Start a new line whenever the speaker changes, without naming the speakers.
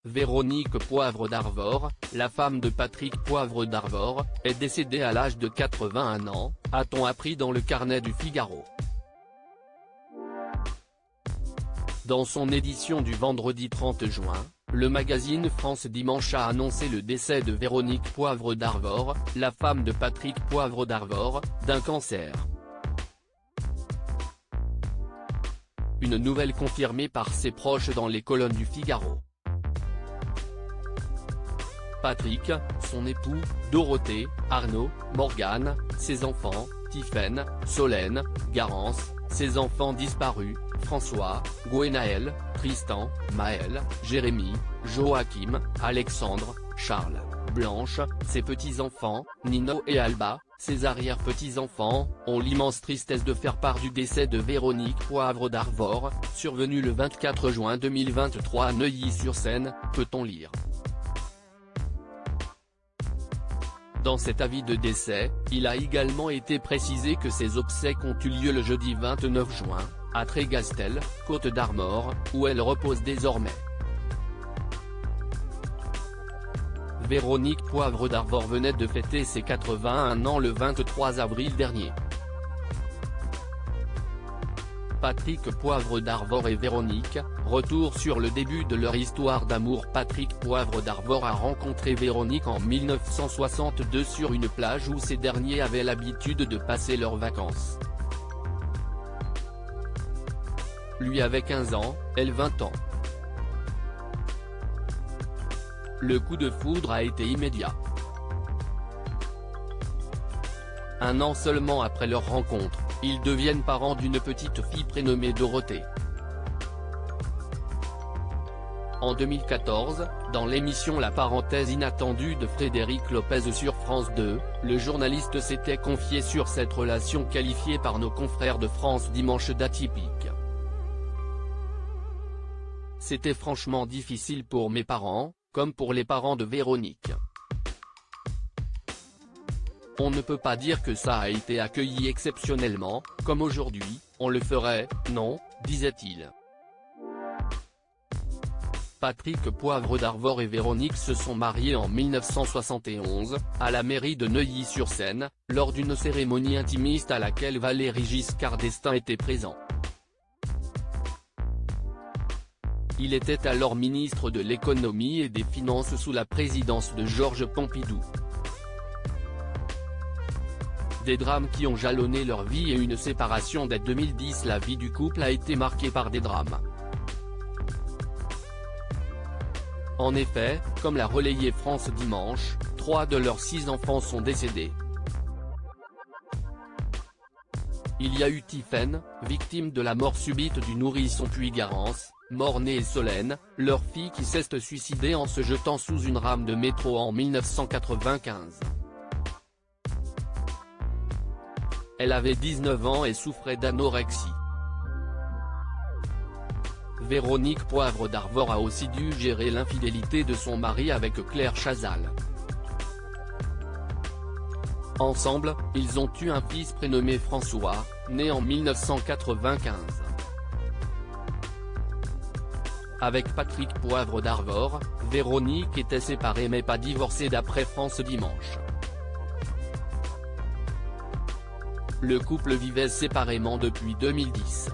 Véronique Poivre d'Arvor, la femme de Patrick Poivre d'Arvor, est décédée à l'âge de 81 ans, a-t-on appris dans le Carnet du Figaro. Dans son édition du vendredi 30 juin, le magazine France Dimanche a annoncé le décès de Véronique Poivre d'Arvor, la femme de Patrick Poivre d'Arvor, d'un cancer. Une nouvelle confirmée par ses proches dans les colonnes du Figaro. Patrick, son époux, Dorothée, Arnaud, Morgane, ses enfants, Tiphaine, Solène, Garance, ses enfants disparus, François, Gwenaël, Tristan, Maël, Jérémy, Joachim, Alexandre, Charles, Blanche, ses petits-enfants, Nino et Alba, ses arrière-petits-enfants, ont l'immense tristesse de faire part du décès de Véronique Poivre d'Arvor, survenu le 24 juin 2023 à Neuilly-sur-Seine, peut-on lire. Dans cet avis de décès, il a également été précisé que ses obsèques ont eu lieu le jeudi 29 juin, à Trégastel, Côte d'Armor, où elle repose désormais. Véronique Poivre d'Arvor venait de fêter ses 81 ans le 23 avril dernier. Patrick Poivre d'Arvor et Véronique, retour sur le début de leur histoire d'amour. Patrick Poivre d'Arvor a rencontré Véronique en 1962 sur une plage où ces derniers avaient l'habitude de passer leurs vacances. Lui avait 15 ans, elle 20 ans. Le coup de foudre a été immédiat. Un an seulement après leur rencontre, ils deviennent parents d'une petite fille prénommée Dorothée. En 2014, dans l'émission La parenthèse inattendue de Frédéric Lopez sur France 2, le journaliste s'était confié sur cette relation qualifiée par nos confrères de France Dimanche d'atypique. C'était franchement difficile pour mes parents, comme pour les parents de Véronique. On ne peut pas dire que ça a été accueilli exceptionnellement, comme aujourd'hui, on le ferait, non, disait-il. Patrick Poivre d'Arvor et Véronique se sont mariés en 1971, à la mairie de Neuilly-sur-Seine, lors d'une cérémonie intimiste à laquelle Valéry Giscard d'Estaing était présent. Il était alors ministre de l'économie et des finances sous la présidence de Georges Pompidou. Des drames qui ont jalonné leur vie et une séparation dès 2010. La vie du couple a été marquée par des drames. En effet, comme l'a relayé France Dimanche, 3 de leurs 6 enfants sont décédés. Il y a eu Tiphaine, victime de la mort subite du nourrisson, puis Garance, mort-née, et Solène, leur fille qui s'est suicidée en se jetant sous une rame de métro en 1995. Elle avait 19 ans et souffrait d'anorexie. Véronique Poivre d'Arvor a aussi dû gérer l'infidélité de son mari avec Claire Chazal. Ensemble, ils ont eu un fils prénommé François, né en 1995. Avec Patrick Poivre d'Arvor, Véronique était séparée mais pas divorcée d'après France Dimanche. Le couple vivait séparément depuis 2010.